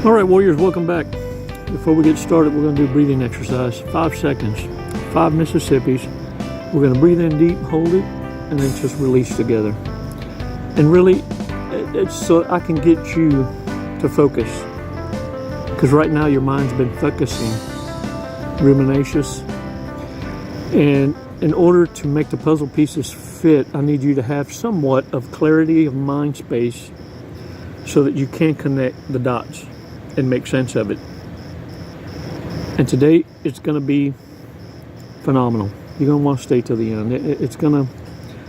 All right, warriors, welcome back. Before we get started, we're going to do a breathing exercise. 5 seconds, 5 Mississippis. We're going to breathe in deep, hold it, and then just release together. And really, it's so I can get you to focus. Because right now your mind's been focusing, ruminacious. And in order to make the puzzle pieces fit, I need you to have somewhat of clarity of mind space so that you can connect the dots and make sense of it. And today it's going to be phenomenal. You're going to want to stay till the end. It's going to,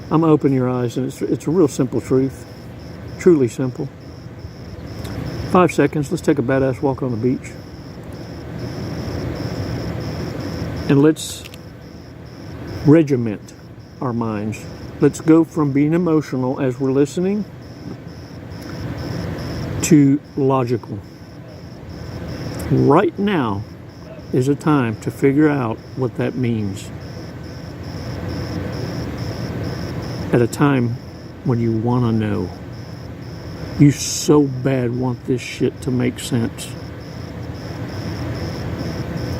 I'm going to open your eyes, and it's a real simple truth. Truly simple. 5 seconds. Let's take a badass walk on the beach. And let's regiment our minds. Let's go from being emotional as we're listening to logical. Right now is a time to figure out what that means. At a time when you want to know. You so bad want this shit to make sense.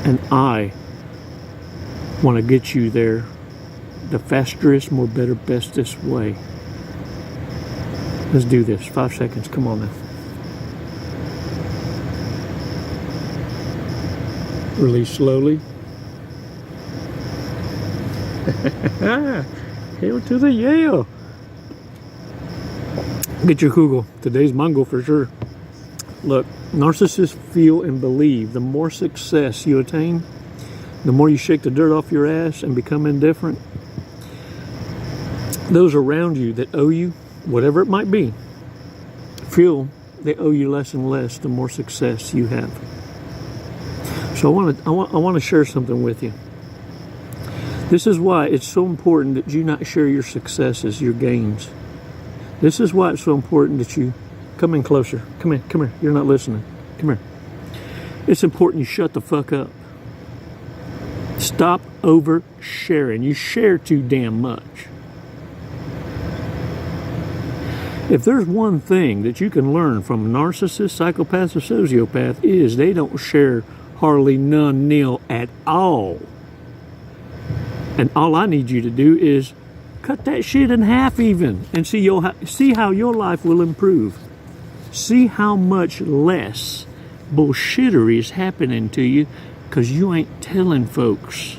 And I want to get you there the fastest, more better, bestest way. Let's do this. 5 seconds. Come on now. Release slowly. Hail to the Yale. Get your Google. Today's Mongol for sure. Look, narcissists feel and believe the more success you attain, the more you shake the dirt off your ass and become indifferent. Those around you that owe you, whatever it might be, feel they owe you less and less the more success you have. So I want to share something with you. This is why it's so important that you not share your successes, your gains. This is why it's so important that you come in closer. Come here. You're not listening. Come here. It's important you shut the fuck up. Stop oversharing. You share too damn much. If there's one thing that you can learn from a narcissist, psychopath, or sociopath is they don't share hardly none, nil at all. And all I need you to do is cut that shit in half even and see how your life will improve. See how much less bullshittery is happening to you because you ain't telling folks.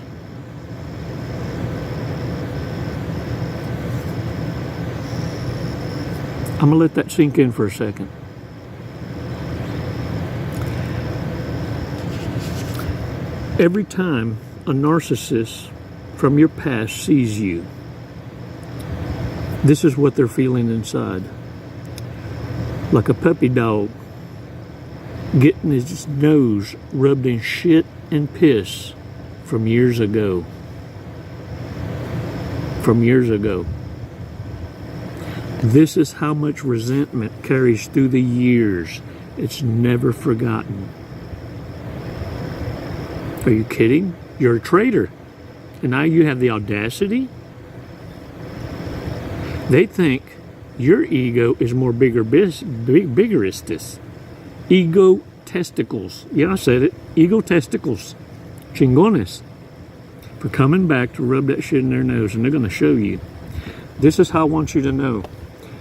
I'm going to let that sink in for a second. Every time a narcissist from your past sees you, this is what they're feeling inside. Like a puppy dog getting his nose rubbed in shit and piss from years ago. From years ago. This is how much resentment carries through the years. It's never forgotten. Are you kidding? You're a traitor. And now you have the audacity? They think your ego is more biggeristis. Ego testicles. Yeah, I said it. Ego testicles. Chingones. For coming back to rub that shit in their nose. And they're going to show you. This is how I want you to know.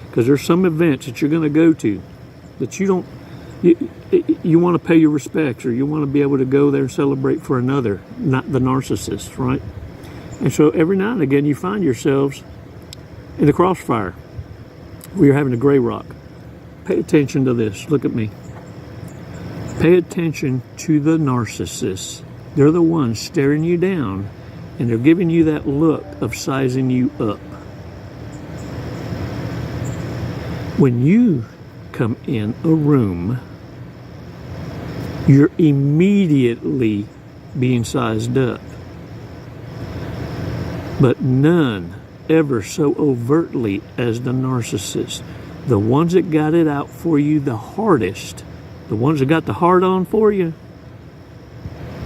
Because there's some events that you're going to go to that you don't... You want to pay your respects, or you want to be able to go there and celebrate for another, not the narcissist, right? And so every now and again you find yourselves in the crossfire where you're having a gray rock. Pay attention to this. Look at me. Pay attention to the narcissists. They're the ones staring you down, and they're giving you that look of sizing you up. When you come in a room, you're immediately being sized up. But none ever so overtly as the narcissist. The ones that got it out for you the hardest, the ones that got the hard on for you,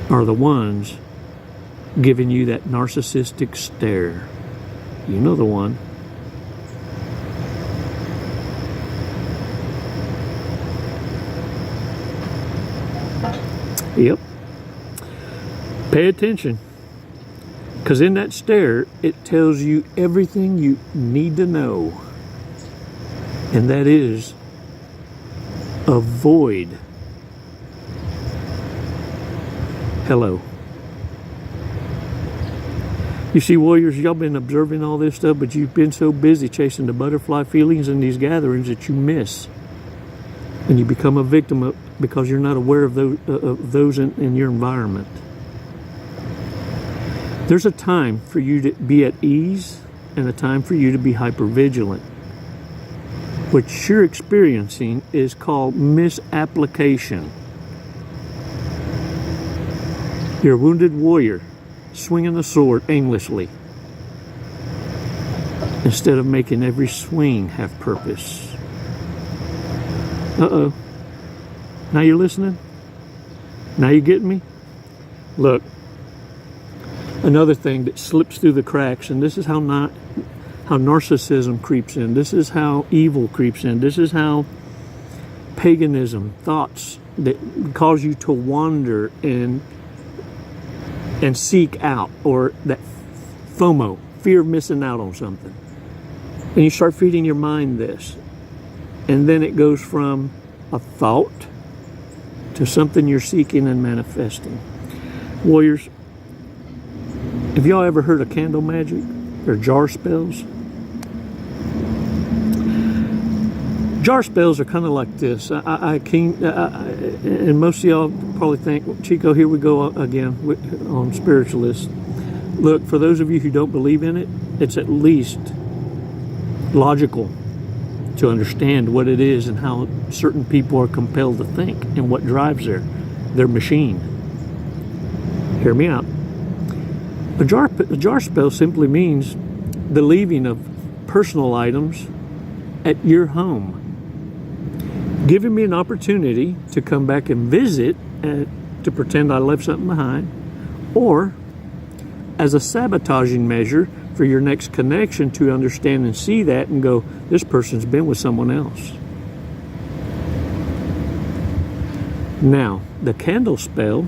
are the ones giving you that narcissistic stare. You know the one. Yep. Pay attention. Because in that stare, it tells you everything you need to know. And that is, avoid. Hello. You see, warriors, y'all been observing all this stuff, but you've been so busy chasing the butterfly feelings in these gatherings that you miss. And you become a victim of, because you're not aware of those in your environment. There's a time for you to be at ease and a time for you to be hypervigilant. What you're experiencing is called misapplication. You're a wounded warrior swinging the sword aimlessly instead of making every swing have purpose. Uh-oh. Now you're listening? Now you getting me? Look, another thing that slips through the cracks, and this is how narcissism creeps in. This is how evil creeps in. This is how paganism, thoughts that cause you to wander and seek out, or that FOMO, fear of missing out on something. And you start feeding your mind this. And then it goes from a thought to something you're seeking and manifesting. Warriors, have y'all ever heard of candle magic or jar spells? Jar spells are kind of like this. And most of y'all probably think, well, Chico, here we go again on spiritualists. Look, for those of you who don't believe in it, it's at least logical to understand what it is and how certain people are compelled to think and what drives their machine. Hear me out. A jar spell simply means the leaving of personal items at your home, giving me an opportunity to come back and visit to pretend I left something behind, or as a sabotaging measure for your next connection to understand and see that and go, this person's been with someone else. Now, the candle spell,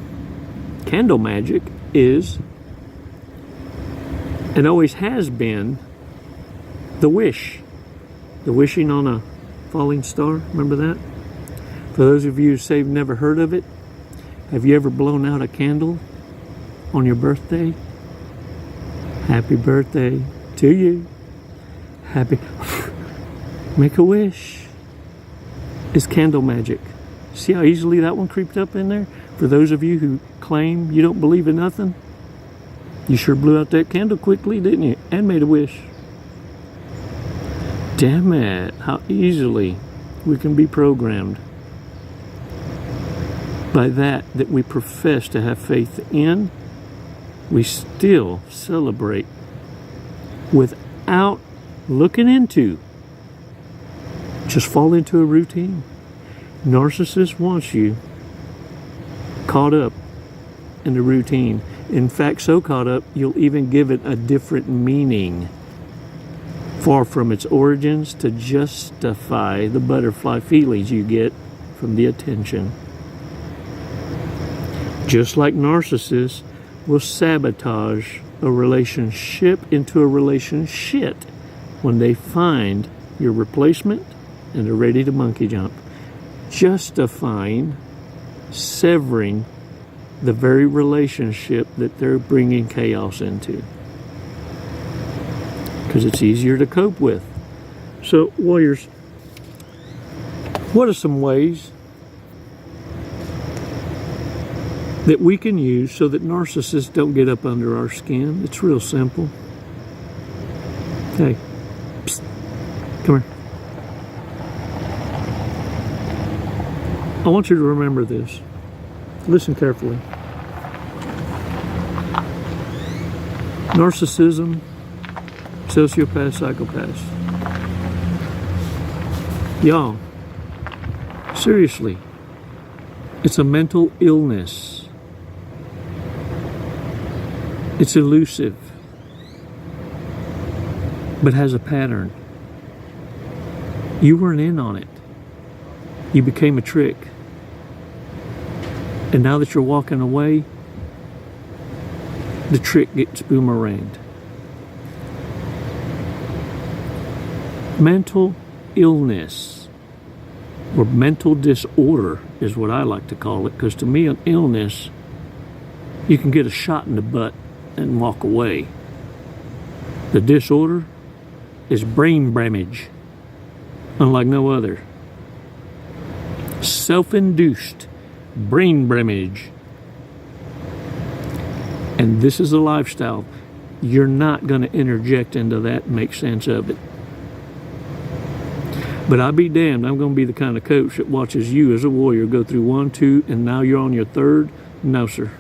candle magic, is and always has been the wish. The wishing on a falling star, remember that? For those of you who say you've never heard of it, have you ever blown out a candle on your birthday? Happy birthday to you. Happy. Make a wish. It's candle magic. See how easily that one creeped up in there? For those of you who claim you don't believe in nothing, you sure blew out that candle quickly, didn't you? And made a wish. Damn it, how easily we can be programmed by that we profess to have faith in. We still celebrate without looking into. Just fall into a routine. Narcissist wants you caught up in the routine. In fact, so caught up, you'll even give it a different meaning, far from its origins, to justify the butterfly feelings you get from the attention. Just like narcissists will sabotage a relationship into a relationship when they find your replacement and are ready to monkey jump, justifying severing the very relationship that they're bringing chaos into, because it's easier to cope with. So, warriors, what are some ways that we can use so that narcissists don't get up under our skin? It's real simple. Hey, psst, come here. I want you to remember this. Listen carefully. Narcissism, sociopaths, psychopaths. Y'all, seriously, it's a mental illness. It's elusive, but has a pattern. You weren't in on it. You became a trick. And now that you're walking away, the trick gets boomeranged. Mental illness, or mental disorder is what I like to call it, because to me an illness, you can get a shot in the butt and walk away. The disorder is brain damage, unlike no other. Self-induced brain damage. And this is a lifestyle. You're not going to interject into that and make sense of it. But I'll be damned, I'm going to be the kind of coach that watches you as a warrior go through 1, 2, and now you're on your 3rd. No, sir.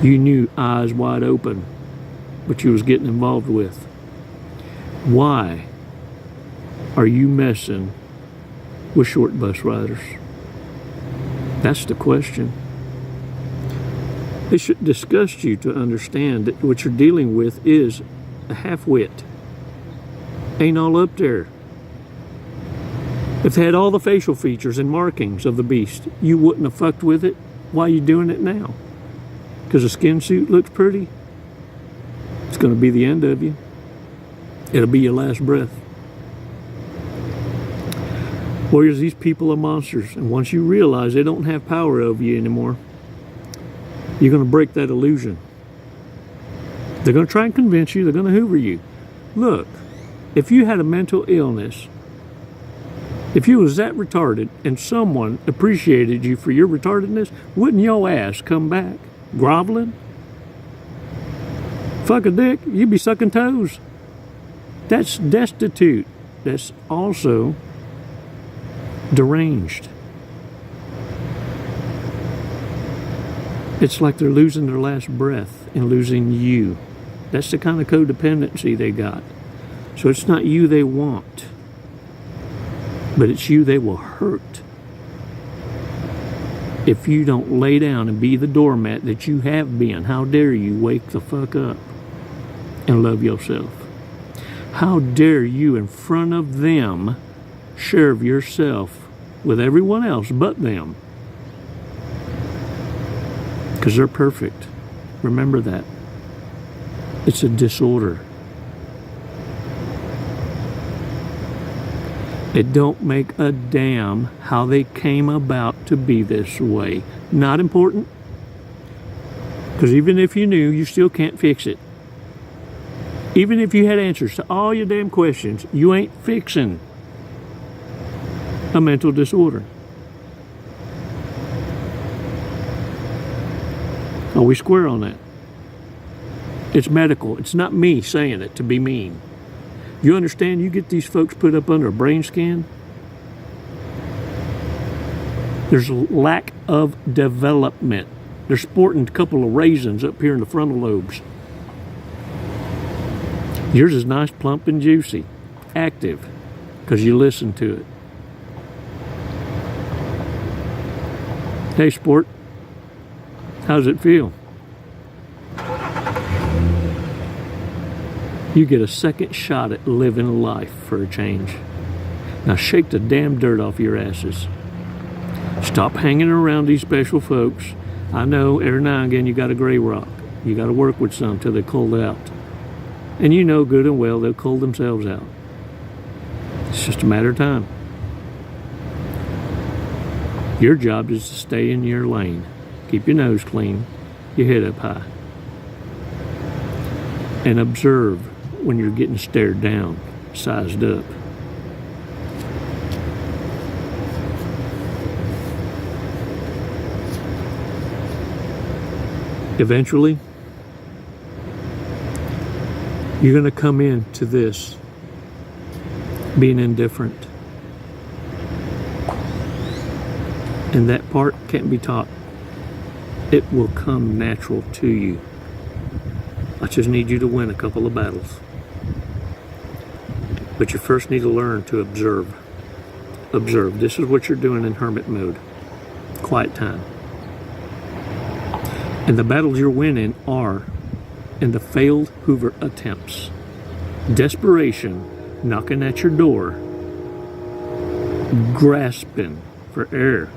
You knew eyes wide open what you was getting involved with. Why are you messing with short bus riders? That's the question. They should disgust you to understand that what you're dealing with is a half-wit. Ain't all up there. If they had all the facial features and markings of the beast, you wouldn't have fucked with it. Why are you doing it now? Because the skin suit looks pretty? It's going to be the end of you. It'll be your last breath. Warriors, these people are monsters. And once you realize they don't have power over you anymore, you're going to break that illusion. They're going to try and convince you. They're going to hoover you. Look, if you had a mental illness, if you was that retarded and someone appreciated you for your retardedness, wouldn't your ass come back groveling? Fuck a dick, you'd be sucking toes. That's destitute. That's also deranged. It's like they're losing their last breath and losing you. That's the kind of codependency they got. So it's not you they want, but it's you they will hurt if you don't lay down and be the doormat that you have been. How dare you wake the fuck up and love yourself? How dare you in front of them share yourself with everyone else but them? Because they're perfect. Remember that. It's a disorder. It don't make a damn how they came about to be this way. Not important. Because even if you knew, you still can't fix it. Even if you had answers to all your damn questions, you ain't fixing a mental disorder. Are we square on that? It's medical. It's not me saying it to be mean. You understand, you get these folks put up under a brain scan, there's a lack of development. They're sporting a couple of raisins up here in the frontal lobes. Yours is nice, plump, and juicy. Active, because you listen to it. Hey, sport. How does it feel? You get a second shot at living life for a change. Now shake the damn dirt off your asses. Stop hanging around these special folks. I know every now and again you got a gray rock. You got to work with some till they cold out. And you know good and well they'll cold themselves out. It's just a matter of time. Your job is to stay in your lane. Keep your nose clean, your head up high. And observe when you're getting stared down, sized up. Eventually, you're going to come into this being indifferent. And that part can't be taught. It will come natural to you. I just need you to win a couple of battles. But you first need to learn to observe. Observe. This is what you're doing in hermit mode. Quiet time. And the battles you're winning are in the failed Hoover attempts. Desperation knocking at your door. Grasping for air.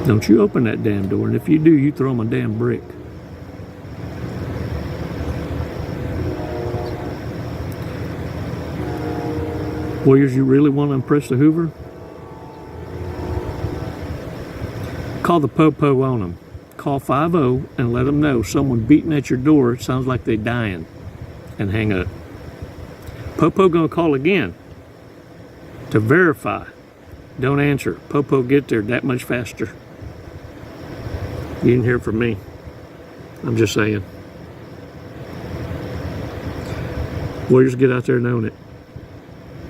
Don't you open that damn door, and if you do, you throw them a damn brick. Warriors, you really want to impress the Hoover? Call the po-po on them. Call 50 and let them know someone beating at your door. It sounds like they're dying. And hang up. Po-po gonna call again to verify. Don't answer. Po-po get there that much faster. You didn't hear it from me. I'm just saying. Warriors, get out there and own it.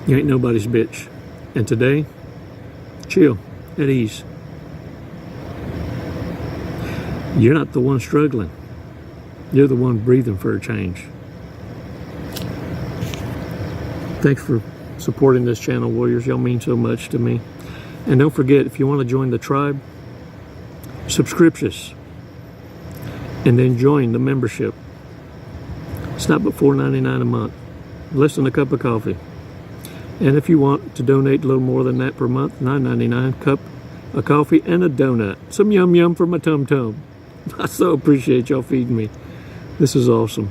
You ain't nobody's bitch. And today, chill, at ease. You're not the one struggling. You're the one breathing for a change. Thanks for supporting this channel, Warriors. Y'all mean so much to me. And don't forget, if you want to join the tribe, subscriptions. And then join the membership. It's not but $4.99 a month. Less than a cup of coffee. And if you want to donate a little more than that per month, $9.99, cup of coffee and a donut. Some yum yum for my tum tum. I so appreciate y'all feeding me. This is awesome.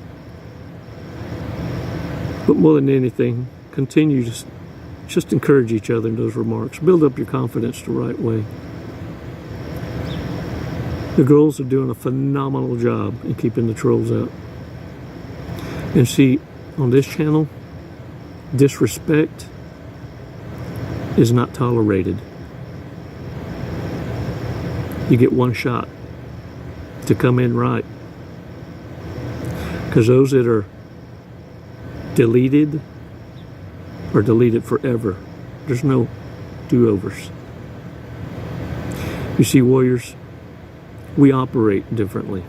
But more than anything, continue to just encourage each other in those remarks. Build up your confidence the right way. The girls are doing a phenomenal job in keeping the trolls out. And see, on this channel, disrespect is not tolerated. You get one shot to come in right. Because those that are deleted are deleted forever. There's no do-overs. You see, Warriors, we operate differently.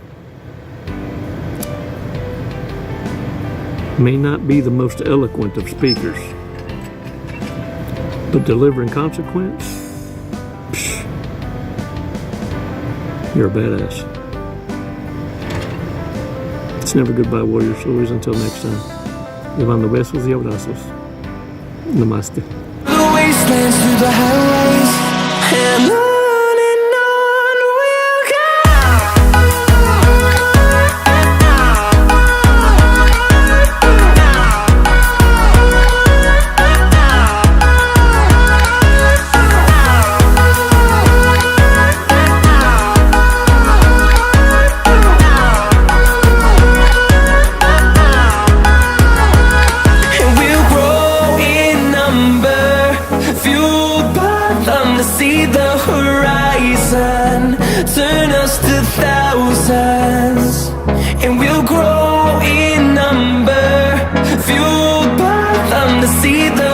May not be the most eloquent of speakers, but delivering consequence, psh, you're a badass. It's never goodbye, Warriors. Always until next time. Le mando besos y abrazos. Namaste. The wastelands through the highways and on. See the horizon, turn us to thousands, and we'll grow in number, fueled by them to see the